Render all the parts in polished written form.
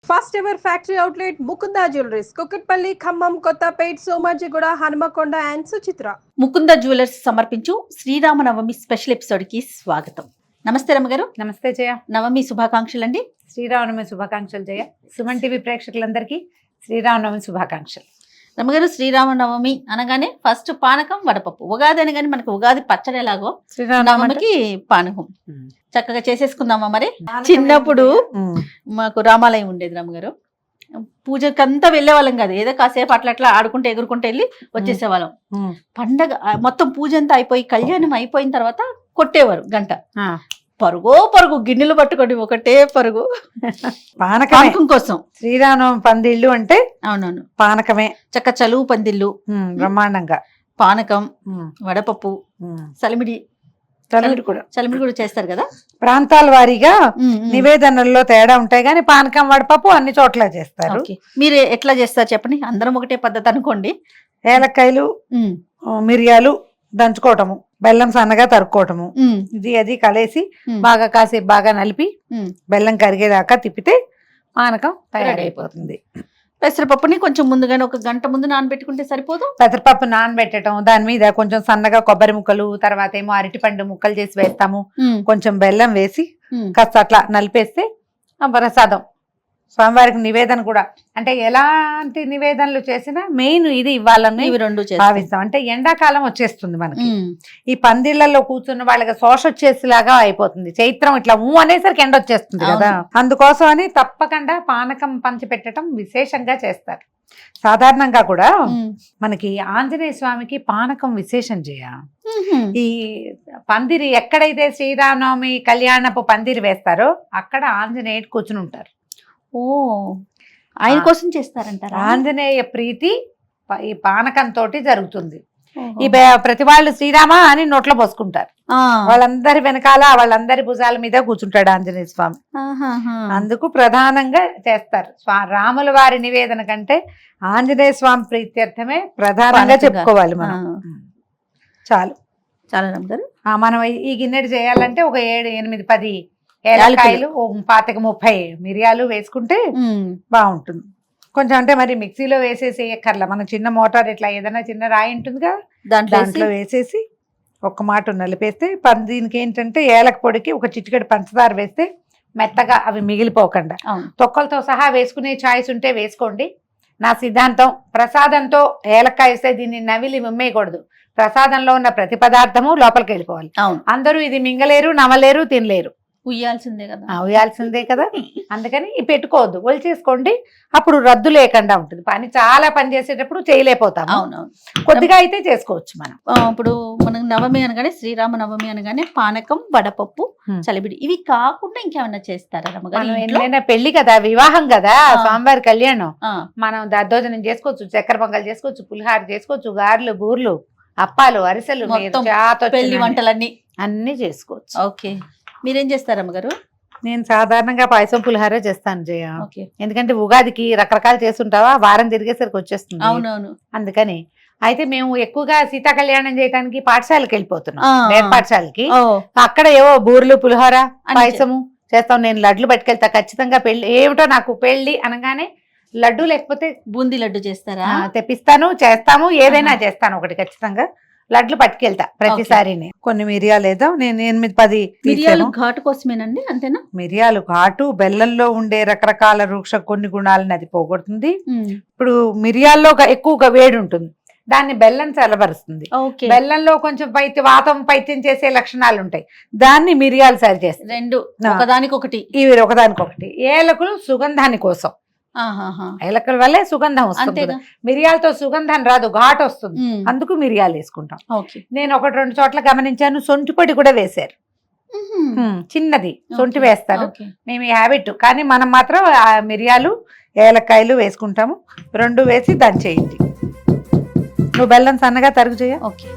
First ever factory outlet Mukunda jewelleries Kukatpally, Khammam, Kothapet, Somajiguda, Hanamkonda and Suchitra. Mukunda jewellers సమర్పించు Sri Rama Navami special episode కి స్వాగతం. నమస్తే రమ్మగారు. నమస్తే జయ. నవమి శుభాకాంక్షలు అండి. శ్రీరామనవమి శుభాకాంక్షలు జయ. సుమన్ టీవీ ప్రేక్షకులందరికీ శ్రీరామనవమి శుభాకాంక్షలు. రమ్మగారు, శ్రీరామనవమి అనగానే ఫస్ట్ పానకం, వడపప్పు. ఉగాది అనగానే మనకు ఉగాది పచ్చడి ఎలాగో శ్రీరామనవమికి పానకం చక్కగా చేసేసుకుందామా. మరి చిన్నప్పుడు మాకు రామాలయం ఉండేది రమ్మగారు. పూజకంతా వెళ్ళే వాళ్ళం కాదు, ఏదో కాసేపు అట్లా ఆడుకుంటే ఎగురుకుంటే వెళ్ళి వచ్చేసేవాళ్ళం. పండగ మొత్తం పూజ అంతా అయిపోయి కళ్యాణం అయిపోయిన తర్వాత కొట్టేవారు గంట. పరుగు గిన్నెలు పట్టుకొని ఒకటే పరుగు పానకం కోసం. శ్రీరామనవమి పందిళ్ళు అంటే అవునవును పానకమే. చక్క చలువు పందిళ్ళు బ్రహ్మాండంగా పానకం, వడపప్పు, చలిమిడి కూడా చేస్తారు కదా. ప్రాంతాల వారీగా నివేదనల్లో తేడా ఉంటాయి కానీ పానకం, వడపప్పు అన్ని చోట్ల చేస్తారు. మీరు ఎట్లా చేస్తారు చెప్పండి. అందరం ఒకటే పద్ధతి అనుకోండి. ఏలక్కాయలు, మిరియాలు దంచుకోవటము, బెల్లం సన్నగా తరుక్కోవటము, ఇది అది కలిసి బాగా కాసేపు బాగా నలిపి బెల్లం కరిగేదాకా తిప్పితే పానకం తయారైపోతుంది. పెసరపప్పుని కొంచెం ముందుగానే ఒక గంట ముందు నానబెట్టుకుంటే సరిపోదు. పెసరపప్పు నానబెట్టడం, దాని మీద కొంచెం సన్నగా కొబ్బరి ముక్కలు, తర్వాత ఏమో అరటిపండు ముక్కలు చేసి వేస్తాము, కొంచెం బెల్లం వేసి కాస్త అట్లా నలిపేస్తే ప్రసాదం. స్వామివారికి నివేదన కూడా అంటే ఎలాంటి నివేదనలు చేసినా మెయిన్ ఇది ఇవ్వాలని భావిస్తాం. అంటే ఎండాకాలం వచ్చేస్తుంది మనకి, ఈ పందిళ్లలో కూర్చున్న వాళ్ళకి శోష వచ్చేసేలాగా అయిపోతుంది. చైత్రం ఇట్లా అనేసరికి ఎండ వచ్చేస్తుంది కదా, అందుకోసం అని తప్పకుండా పానకం పంచిపెట్టడం విశేషంగా చేస్తారు. సాధారణంగా కూడా మనకి ఆంజనేయ స్వామికి పానకం విశేషం చేయ. ఈ పందిరి ఎక్కడైతే శ్రీరామనవమి కళ్యాణపు పందిరి వేస్తారో అక్కడ ఆంజనేయుడు కూర్చుని ఉంటారు. ఓ, ఆయన కోసం చేస్తారంటారా? ఆంజనేయ ప్రీతి ఈ పానకంతో జరుగుతుంది. ఈ ప్రతి వాళ్ళు శ్రీరామ అని నోట్లో పోసుకుంటారు. వాళ్ళందరి వెనకాల వాళ్ళందరి భుజాల మీద కూర్చుంటాడు ఆంజనేయ స్వామి. అందుకు ప్రధానంగా చేస్తారు. రాముల వారి నివేదన కంటే ఆంజనేయ స్వామి ప్రీత్యర్థమే ప్రధానంగా చెప్పుకోవాలి మనం. చాలు చాలా మనం ఈ గిన్నెడు చేయాలంటే ఒక 7, 8, 10 ఏలకాయలు, 25, 30 మిరియాలు వేసుకుంటే బాగుంటుంది. కొంచెం అంటే మరి మిక్సీలో వేసేసి ఎక్కర్లా, మన చిన్న మోటార్ ఇట్లా ఏదైనా చిన్న రాయి ఉంటుందిగా దాంట్లో వేసేసి ఒక్క మాట నలిపేస్తే దీనికి ఏంటంటే ఏలక పొడికి ఒక చిటికెడు పంచదార వేస్తే మెత్తగా అవి మిగిలిపోకుండా తొక్కలతో సహా వేసుకునే ఛాయిస్ ఉంటే వేసుకోండి. నా సిద్ధాంతం, ప్రసాదంతో ఏలకాయ వేస్తే దీన్ని నవిలి మిమ్మేయకూడదు. ప్రసాదంలో ఉన్న ప్రతి పదార్థము లోపలికి వెళ్ళిపోవాలి. అందరూ ఇది మింగలేరు, నమలేరు, తినలేరు. ఉయ్యాల్సిందే కదా. అందుకని పెట్టుకోవద్దు, ఒలిచేసుకోండి. అప్పుడు రద్దు లేకుండా ఉంటుంది. చాలా పని చేసేటప్పుడు చేయలేకపోతాం. కొద్దిగా అయితే చేసుకోవచ్చు మనం. ఇప్పుడు మనం నవమి అనగానే, శ్రీరామ నవమి అనగానే పానకం, వడపప్పు, చలిబిడి ఇవి కాకుండా ఇంకేమన్నా చేస్తారా? ఏమైనా పెళ్లి కదా, వివాహం కదా, స్వామివారి కళ్యాణం, మనం దద్దోజనం చేసుకోవచ్చు, చక్కెర పొంగల్ చేసుకోవచ్చు, పులిహార చేసుకోవచ్చు, గారెలు, బూర్లు, అప్పాలు, అరిసెలు, పెళ్లి వంటలన్నీ అన్ని చేసుకోవచ్చు. ఓకే, మీరేం చేస్తారు అమ్మగారు? నేను సాధారణంగా పాయసం, పులిహార చేస్తాను జయ. ఎందుకంటే ఉగాదికి రకరకాలు చేస్తుంటావా, వారం తిరిగేసరికి వచ్చేస్తుంది. అవునవును. అందుకని అయితే మేము ఎక్కువగా సీతా కళ్యాణం చేయడానికి పాఠశాలకి వెళ్ళిపోతున్నాం, పాఠశాలకి. అక్కడ ఏవో బూర్లు, పులిహోర, పాయసము చేస్తాం. నేను లడ్లు పట్టుకెళ్తా ఖచ్చితంగా. పెళ్లి ఏమిటో నాకు పెళ్లి అనగానే లడ్డు లేకపోతే బూందీ లడ్డు చేస్తారా? తెప్పిస్తాను, చేస్తాము, ఏదైనా చేస్తాను ఒకటి ఖచ్చితంగా. లడ్లు పట్టుకెళ్తా ప్రతిసారి. కొన్ని మిరియాలు ఏదో నేను 8, 10 మిరియాలు ఘాటు కోసమేనండి, అంతేనా? మిరియాలు ఘాటు, బెల్లంలో ఉండే రకరకాల వృక్ష కొన్ని గుణాలను అది పోగొడుతుంది. ఇప్పుడు మిరియాల్లో ఎక్కువగా వేడి ఉంటుంది, దాన్ని బెల్లం చల్లబరుస్తుంది. బెల్లంలో కొంచెం పైత్యం చేసే లక్షణాలు ఉంటాయి, దాన్ని మిరియాలు సరి చేస్తాయి. రెండు ఒకదానికొకటి, ఇవి ఒకదానికొకటి. ఏలకులు సుగంధాని కోసం, ఏలకల వల్లే సుగంధం వస్తుంది. మిరియాలతో సుగంధం రాదు, ఘాటు వస్తుంది, అందుకు మిరియాలు వేసుకుంటాం. నేను 1-2 చోట్ల గమనించాను, సొంటి పొడి కూడా వేశారు. చిన్నది సొంటి వేస్తారు, మేము ఈ హ్యాబిట్. కానీ మనం మాత్రం మిరియాలు, ఏలకాయలు వేసుకుంటాము. 2 వేసి దంచేయండి. నువ్వు బెల్లం సన్నగా తరుగు చేయ. ఓకే,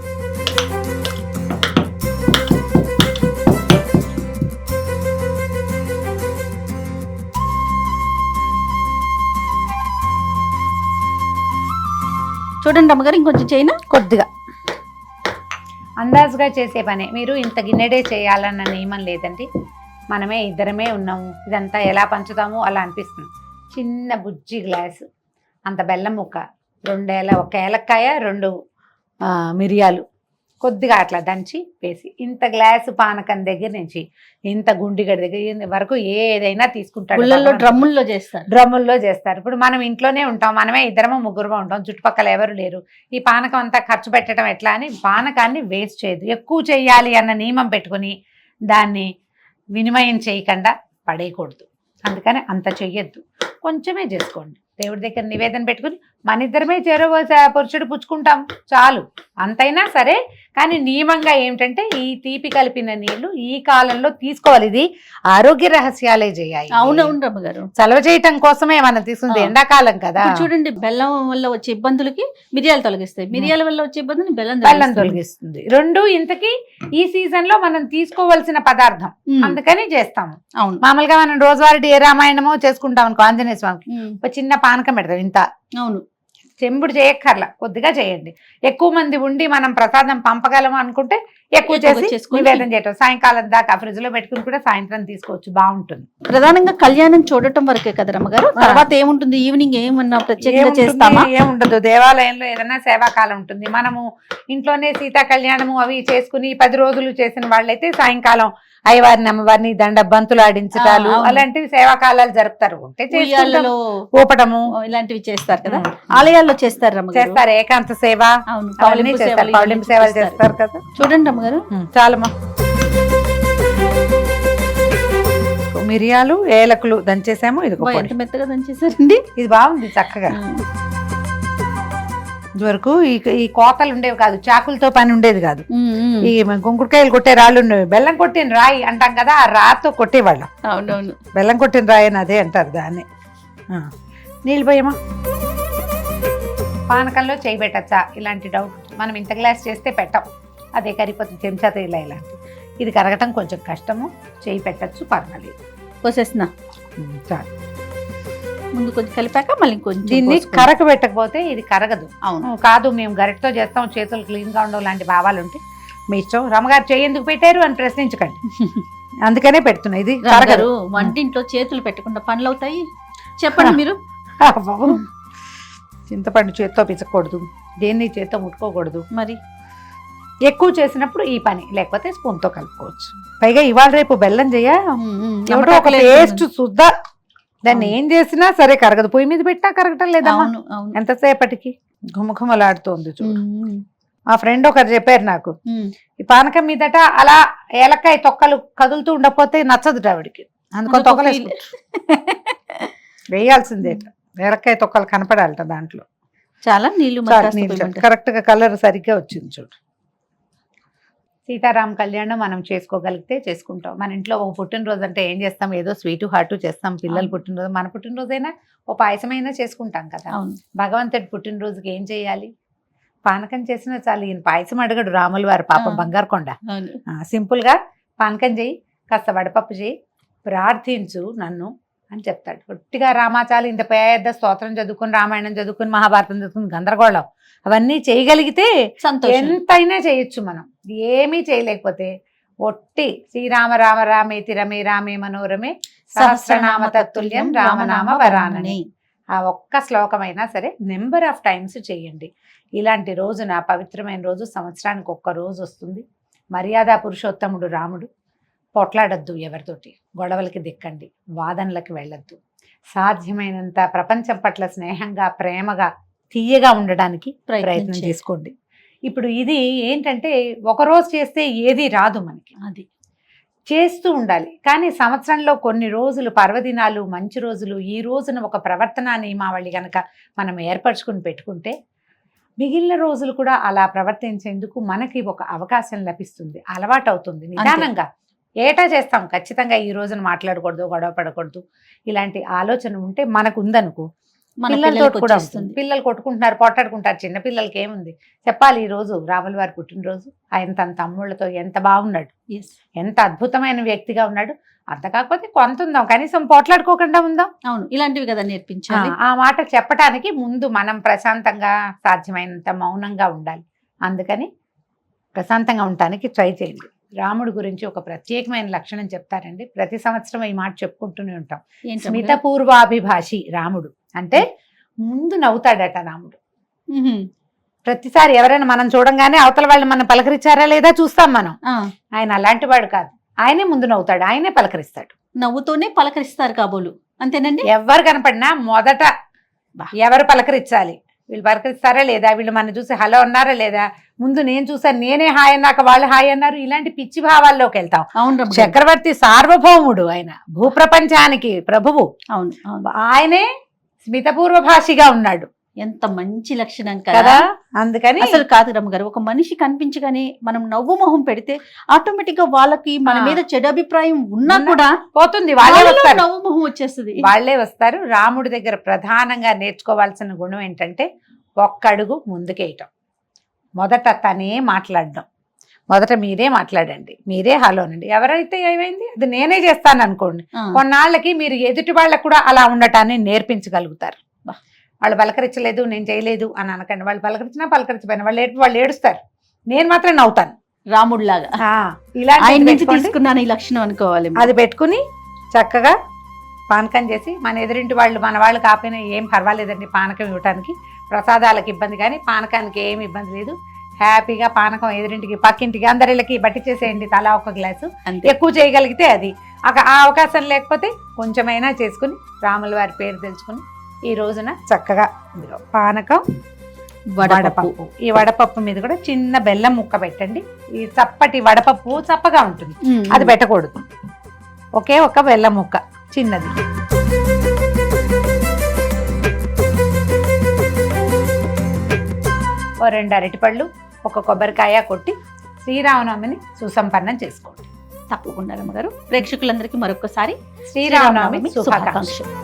చూడండి అమ్మగారు, ఇంకొంచెం చేయనా? కొద్దిగా అందాజుగా చేసే పనే. మీరు ఇంత గిన్నెడే చేయాలన్న నియమం లేదండి. మనమే ఇద్దరమే ఉన్నాము, ఇదంతా ఎలా పంచుతాము అలా అనిపిస్తుంది. చిన్న బుజ్జి గ్లాసు అంత బెల్లం ముక్క, ఒక ఏలక్కాయ, 2 మిరియాలు కొద్దిగా అట్లా దంచి వేసి, ఇంత గ్లాసు పానకం దగ్గర నుంచి ఇంత గుండిగడి దగ్గర వరకు ఏదైనా తీసుకుంటారు. డ్రమ్ముల్లో చేస్తారు. ఇప్పుడు మనం ఇంట్లోనే ఉంటాం, మనమే 2 3 ఉంటాం, చుట్టుపక్కల ఎవరు లేరు. ఈ పానకం అంతా ఖర్చు పెట్టడం ఎట్లా అని పానకాన్ని వేస్ట్ చేయదు. ఎక్కువ చేయాలి అన్న నియమం పెట్టుకుని దాన్ని వినిమయం చేయకుండా పడేయకూడదు. అందుకని అంత చెయ్యొద్దు, కొంచెమే చేసుకోండి. దేవుడి దగ్గర నివేదన పెట్టుకుని మన ఇద్దరమే పురుషుడు పుచ్చుకుంటాం చాలు, అంతైనా సరే. కానీ నియమంగా ఏమిటంటే ఈ తీపి కలిపిన నీళ్లు ఈ కాలంలో తీసుకోవాలి. ఇది ఆరోగ్య రహస్యాలే చేయాలి. అవునవును రమ్మగారు, చలవ చేయటం కోసమే మనం తీసుకుంది, ఎండాకాలం కదా. చూడండి, బెల్లం వల్ల వచ్చే ఇబ్బందులకి మిరియాలు తొలగిస్తాయి, మిరియాల వల్ల వచ్చే ఇబ్బందులు బెల్లం తొలగిస్తుంది. 2 ఇంతకీ ఈ సీజన్ లో మనం తీసుకోవాల్సిన పదార్థం, అందుకని చేస్తాము. అవును, మామూలుగా మనం రోజువారీ ఏ రామాయణమో చేసుకుంటాం అనుకో, ఆంజనేయ స్వామికి ఒక చిన్న పానకం పెడతాం ఇంత. అవును, చెంబుడు చేయక్కర్లా, కొద్దిగా చేయండి. ఎక్కువ మంది ఉండి మనం ప్రసాదం పంపగలము అనుకుంటే ఎక్కువ చేసి నివేదన చేయటం. సాయంకాలం దాకా ఫ్రిడ్జ్ లో పెట్టుకుని కూడా సాయంత్రం తీసుకోవచ్చు, బాగుంటుంది. ప్రధానంగా కళ్యాణం చూడటం వరకే కదా రమ్మగారు, తర్వాత ఏముంటుంది? ఈవినింగ్ ఏమన్నా ప్రత్యేకంగా చేస్తామా? ఏముండదు, దేవాలయంలో ఏదైనా సేవాకాలం ఉంటుంది. మనము ఇంట్లోనే సీతా కళ్యాణము అవి చేసుకుని 10 రోజులు చేసిన వాళ్ళైతే సాయంకాలం అయ్యవారిని అమ్మవారిని బంతులు ఆడించటాలు అలాంటివి సేవాకాలాలు జరుపుతారు. ఊపటము ఇలాంటివి చేస్తారు కదా, ఆలయాల్లో చేస్తారు చేస్తారు. ఏకాంత సేవ, పౌలింపు సేవలు చేస్తారు కదా. చూడండి అమ్మగారు, చాలమ్మా. మిరియాలు, ఏలకులు దంచేసాము. ఇది ఎంత మెత్తగా దంచేసారండి, ఇది బాగుంది చక్కగా. ఇదివరకు ఈ కోతలు ఉండేవి కాదు, చాకులతో పని ఉండేది కాదు. ఈ గుంకుడుకాయలు కొట్టే రాళ్ళు ఉండేవి. బెల్లం కొట్టిన రాయి అంటాం కదా, ఆ రాతో కొట్టేవాళ్ళం. అవునవును, బెల్లం కొట్టిన రాయి అని అదే అంటారు దాన్ని. నీళ్ళు పోయమా. పానకంలో చేయి పెట్టచ్చా ఇలాంటి డౌట్, మనం ఇంత గ్లాస్ చేస్తే పెట్టం, అదే కరిపోతుంది చెంచాతో ఇలా ఇలాంటి. ఇది కరగటం కొంచెం కష్టము, చేయి పెట్టచ్చు, పర్వాలేదు. పోసేస్తున్నా చాలు. ముందు కొంచెం కలిపాక మళ్ళీ కొంచెం దీన్ని కరక పెట్టకపోతే ఇది కరగదు. అవును, కాదు మేము గరిటతో చేస్తాం, చేతులు క్లీన్గా ఉండవు లాంటి భావాలు ఉంటే మీ ఇష్టం. రమ్మగారు చేయి ఎందుకు పెట్టారు అని ప్రశ్నించకండి, అందుకనే పెడుతున్నా. ఇది కరగదు. వంటింట్లో చేతులు పెట్టకుండా పనులు అవుతాయి, చెప్పండి మీరు. చింతపండు చేత్తో పిచ్చకూడదు, దేన్ని చేత్తో ముట్టుకోకూడదు. మరి ఎక్కువ చేసినప్పుడు ఈ పని, లేకపోతే స్పూన్తో కలుపుకోవచ్చు. పైగా ఇవాళ రేపు బెల్లం ఎవరో ఒక టేస్ట్ సుద్దా, దాన్ని ఏం చేసినా సరే కరగదు. పొయ్యి మీద పెట్టినా కరగటం లేదా, ఎంతసేపటికి ఘుమఘుమలాడుతోంది చూడు. మా ఫ్రెండ్ ఒకరు చెప్పారు నాకు, ఈ పానకం మీదట అలా ఏలక్కాయ తొక్కలు కదులుతూ ఉండకపోతే నచ్చదు ఆవిడికి, అందుకని తొక్కలు వేయాల్సిందే. ఏలక్కాయ తొక్కలు కనపడాలట దాంట్లో. చాలా నీళ్ళు కరెక్ట్ గా కలర్ సరిగ్గా వచ్చింది చూడు. సీతారాం కళ్యాణం మనం చేసుకోగలిగితే చేసుకుంటాం. మన ఇంట్లో ఒక పుట్టినరోజు అంటే ఏం చేస్తాం, ఏదో స్వీటు హాటు చేస్తాం. పిల్లల పుట్టినరోజు, మన పుట్టినరోజైనా ఓ పాయసమైనా చేసుకుంటాం కదా. భగవంతుడి పుట్టినరోజుకి ఏం చేయాలి, పానకం చేసినా చాలు. ఈయన పాయసం అడగడు రాముల వారు, పాపం బంగారు కొండ. సింపుల్ గా పానకం చేయి, కాస్త వడపప్పు చేయి, ప్రార్థించు నన్ను అని చెప్తాడు. పొట్టిగా రామాచాలు ఇంత పెద్ద స్తోత్రం చదువుకుని, రామాయణం చదువుకుని, మహాభారతం చదువుకుని, గందరగోళం అవన్నీ చేయగలిగితే ఎంతైనా చేయొచ్చు. మనం ఏమీ చేయలేకపోతే ఒట్టి శ్రీరామ రామ రామేతి రమే రామే మనోరమే సహస్రనామ తత్తుల్యం రామనామ వరానని ఆ ఒక్క శ్లోకమైనా సరే నెంబర్ ఆఫ్ టైమ్స్ చేయండి. ఇలాంటి రోజున పవిత్రమైన రోజు, సంవత్సరానికి ఒక్క రోజు వస్తుంది. మర్యాద పురుషోత్తముడు రాముడు. పొట్లాడద్దు ఎవరితోటి, గొడవలకి దిక్కండి, వాదనలకు వెళ్ళొద్దు. సాధ్యమైనంత ప్రపంచం పట్ల స్నేహంగా, ప్రేమగా, తీయగా ఉండడానికి ప్రయత్నం చేసుకోండి. ఇప్పుడు ఇది ఏంటంటే ఒకరోజు చేస్తే ఏది రాదు మనకి, అది చేస్తూ ఉండాలి. కానీ సంవత్సరంలో కొన్ని రోజులు పర్వదినాలు, మంచి రోజులు, ఈ రోజున ఒక ప్రవర్తన నియమావళి కనుక మనం ఏర్పరచుకుని పెట్టుకుంటే మిగిలిన రోజులు కూడా అలా ప్రవర్తించేందుకు మనకి ఒక అవకాశం లభిస్తుంది, అలవాటు అవుతుంది. నిదానంగా ఏటా చేస్తాం, ఖచ్చితంగా ఈ రోజున మాట్లాడకూడదు, గొడవ పడకూడదు, ఇలాంటి ఆలోచన ఉంటే మనకు ఉందనుకో, పిల్లలతో కూడా వస్తుంది. పిల్లలు కొట్టుకుంటున్నారు, పొట్టాడుకుంటారు, చిన్న పిల్లలకి ఏముంది చెప్పాలి. ఈ రోజు రాముల వారి పుట్టినరోజు, ఆయన తన తమ్ముళ్ళతో ఎంత బాగున్నాడు, ఎంత అద్భుతమైన వ్యక్తిగా ఉన్నాడు. అంత కాకపోతే కొంత ఉందాం, కనీసం పోట్లాడుకోకుండా ఉందాం. అవును, ఇలాంటివి కదా నేర్పించాలి. ఆ మాట చెప్పడానికి ముందు మనం ప్రశాంతంగా, సాధ్యమైనంత మౌనంగా ఉండాలి. అందుకని ప్రశాంతంగా ఉండటానికి ట్రై చేయండి. రాముడి గురించి ఒక ప్రత్యేకమైన లక్షణం చెప్తారండి. ప్రతి సంవత్సరం ఈ మాట చెప్పుకుంటూనే ఉంటాం. ఏంటి స్మిత అమ్మగారు? పూర్వాభిభాషి రాముడు అంటే ముందు నవ్వుతాడట రాముడు. ఉహు. ప్రతిసారి ఎవరైనా మనం చూడంగానే అవతల వాళ్ళు మనం పలకరించారా లేదా చూస్తాం మనం. ఆ, ఆయన అలాంటి వాడు కాదు. ఆయనే ముందు నవ్వుతాడు, ఆయనే పలకరిస్తాడు. నవ్వుతూనే పలకరిస్తారు కాబోలు, అంతేనండి. ఎవరు కనపడినా మొదట ఎవరు పలకరించాలి, వీళ్ళు పలకరిస్తారా లేదా, వీళ్ళు మన చూసి హలో అన్నారా లేదా, ముందు నేను చూసాను నేనే హాయ్ అన్నాక వాళ్ళు హాయ్ అన్నారు, ఇలాంటి పిచ్చి భావాల్లోకి వెళ్తాం. అవును రమ్మగారు. చక్రవర్తి సార్వభౌముడు, ఆయన భూప్రపంచానికి ప్రభువు. అవును అవును. ఆయనే స్మితపూర్వ భాషిగా ఉన్నాడు ఎంత మంచి లక్షణం కదా. కదా. అందుకని అసలు కాదు రమ్మగారు, ఒక మనిషి కనిపించగానే మనం నవ్వు మొహం పెడితే ఆటోమేటిక్ గా వాళ్ళకి మన మీద చెడు అభిప్రాయం ఉన్నా కూడా పోతుంది, వాళ్ళే వాళ్ళలో వస్తారు. నవ్వు మొహం వచ్చేస్తుంది. వాళ్లే వస్తారు. రాముడి దగ్గర ప్రధానంగా నేర్చుకోవాల్సిన గుణం ఏంటంటే ఒక్కడుగు ముందుకేయటం. మొదట తనే మాట్లాడడం. మొదట మీరే మాట్లాడండి, మీరే హలోనండి. ఎవరైతే ఏమైంది అది నేనే చేస్తాను అనుకోండి, ఆ, కొన్నాళ్ళకి మీరు ఎదుటి వాళ్ళకు కూడా అలా ఉండటాన్ని నేర్పించగలుగుతారు. వాళ్ళు పలకరించలేదు నేను చేయలేదు అని అనకండి. వాళ్ళు పలకరించపోయినా వాళ్ళు ఏడుస్తారు, నేను మాత్రం నవ్వుతాను. రాముడిలాగా ఇలాంటి ఆయన నుంచి తీసుకున్నాను ఈ లక్షణం అనుకోవాలి. అది పెట్టుకుని చక్కగా పానకం చేసి మన ఎదురింటి వాళ్ళు మన వాళ్ళు కాకపోయినా ఏం పర్వాలేదండి. పానకం ఇవ్వటానికి ప్రసాదాలకు ఇబ్బంది కానీ పానకానికి ఏమి ఇబ్బంది లేదు. హ్యాపీగా పానకం ఎదురింటికి పక్కింటికి అందరిళ్ళకి బట్టి చేసేయండి, తలా ఒక గ్లాసు. అంతే. ఎక్కువ చేయగలిగితే అది, ఆ అవకాశం లేకపోతే కొంచెమైనా చేసుకుని రాముల వారి పేరు తెలుసుకుని ఈ రోజున చక్కగా ఇందులో పానకం వడపప్పు. ఈ వడపప్పు మీద కూడా చిన్న బెల్లం ముక్క పెట్టండి. ఈ చప్పటి వడపప్పు చప్పగా ఉంటుంది, అది పెట్టకూడదు. ఒకే ఒక బెల్లం ముక్క చిన్నది. ఓ 2 అరటిపళ్ళు, ఒక కొబ్బరికాయ కొట్టి శ్రీరామనవమిని సుసంపన్నం చేసుకోండి. తప్పకుండా రమ్మగారు. ప్రేక్షకులందరికీ మరొకసారి శ్రీరామనవమి శుభాకాంక్షలు.